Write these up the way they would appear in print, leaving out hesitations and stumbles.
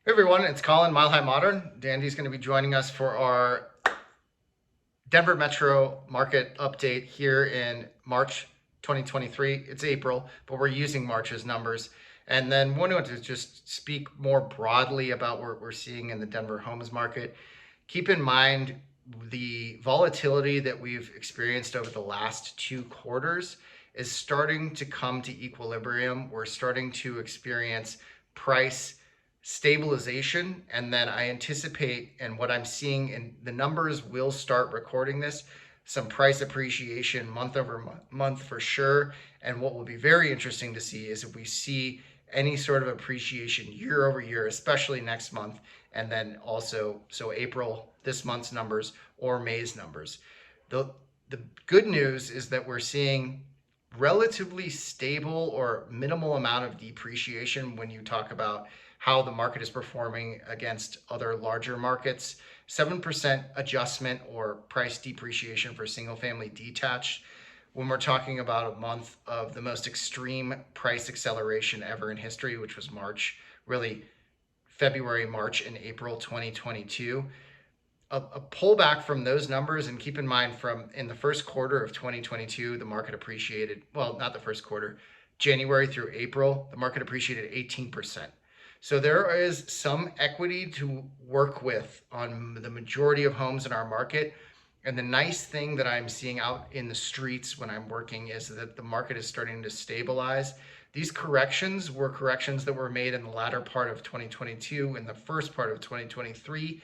Hey everyone, it's Colin, Mile High Modern. Dandy's going to be joining us for our Denver Metro market update here in March 2023. It's April, but we're using March as numbers. And then wanted to just speak more broadly about what we're seeing in the Denver homes market. Keep in mind the volatility that we've experienced over the last 2 quarters is starting to come to equilibrium. We're starting to experience price stabilization, and then I anticipate, and what I'm seeing, and the numbers will start recording this, some price appreciation month over month for sure. And what will be very interesting to see is if we see any sort of appreciation year over year, especially next month, and then also so April, this month's numbers, or May's numbers. The good news is that we're seeing relatively stable or minimal amount of depreciation when you talk about how the market is performing against other larger markets. 7% adjustment or price depreciation for single family detached when we're talking about a month of the most extreme price acceleration ever in history, which was March, really February, March, and April 2022. A pullback from those numbers, and keep in mind from in the first quarter of 2022, the market appreciated, well, not the first quarter, January through April, the market appreciated 18%. So there is some equity to work with on the majority of homes in our market. And the nice thing that I'm seeing out in the streets when I'm working is that the market is starting to stabilize. These corrections were corrections that were made in the latter part of 2022 and the first part of 2023.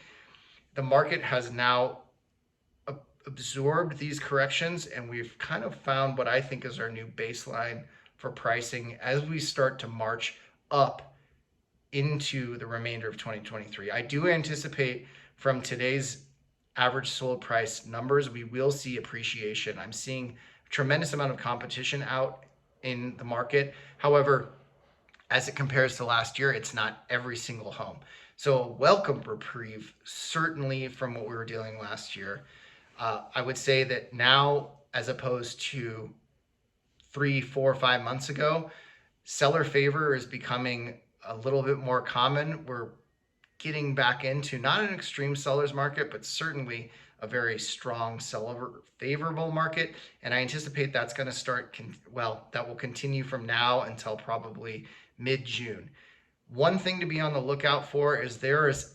The market has now absorbed these corrections, and we've kind of found what I think is our new baseline for pricing as we start to march up into the remainder of 2023. I do anticipate from today's average sold price numbers, we will see appreciation. I'm seeing a tremendous amount of competition out in the market. However, as it compares to last year, it's not every single home. So a welcome reprieve, certainly from what we were dealing last year. I would say that now, as opposed to 3, 4, 5 months ago, seller favor is becoming a little bit more common. We're getting back into not an extreme seller's market, but certainly a very strong seller favorable market. And I anticipate that's going to start, that will continue from now until probably mid-June. One thing to be on the lookout for is there is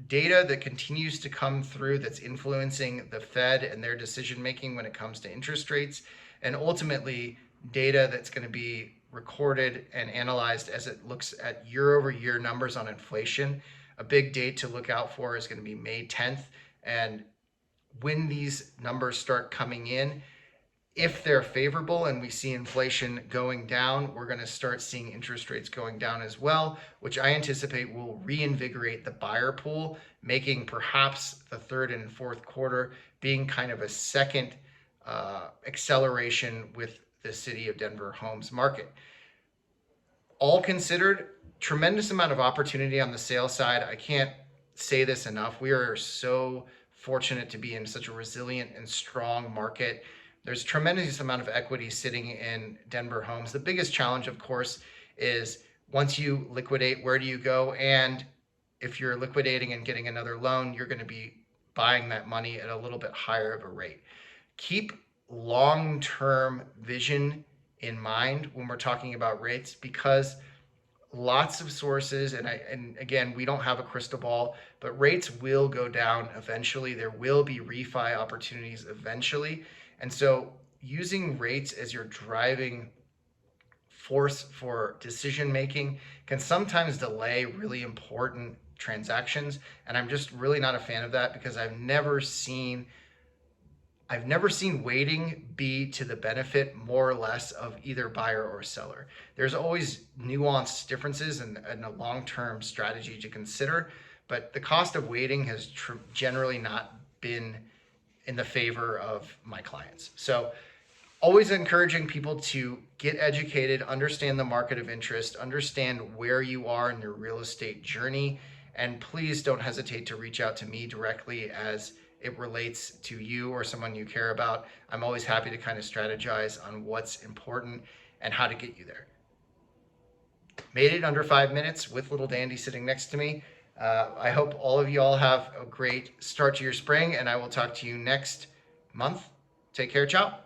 data that continues to come through that's influencing the Fed and their decision making when it comes to interest rates, and ultimately data that's going to be recorded and analyzed as it looks at year over year numbers on inflation. A big date to look out for is going to be May 10th. And when these numbers start coming in, if they're favorable and we see inflation going down, we're going to start seeing interest rates going down as well, which I anticipate will reinvigorate the buyer pool, making perhaps the third and fourth quarter being kind of a second acceleration with the city of Denver homes market. All considered, tremendous amount of opportunity on the sales side. I can't say this enough. We are so fortunate to be in such a resilient and strong market. There's tremendous amount of equity sitting in Denver homes. The biggest challenge, of course, is once you liquidate, where do you go? And if you're liquidating and getting another loan, you're going to be buying that money at a little bit higher of a rate. Keep long-term vision in mind when we're talking about rates, because lots of sources, and again, we don't have a crystal ball, but rates will go down eventually. There will be refi opportunities eventually. And so using rates as your driving force for decision making can sometimes delay really important transactions. And I'm just really not a fan of that, because I've never seen waiting be to the benefit more or less of either buyer or seller. There's always nuanced differences and a long-term strategy to consider, but the cost of waiting has generally not been in the favor of my clients. So always encouraging people to get educated, understand the market of interest, understand where you are in your real estate journey, and please don't hesitate to reach out to me directly as it relates to you or someone you care about. I'm always happy to kind of strategize on what's important and how to get you there. Made it under 5 minutes with little Dandy sitting next to me. I hope all of you all have a great start to your spring, and I will talk to you next month. Take care. Ciao.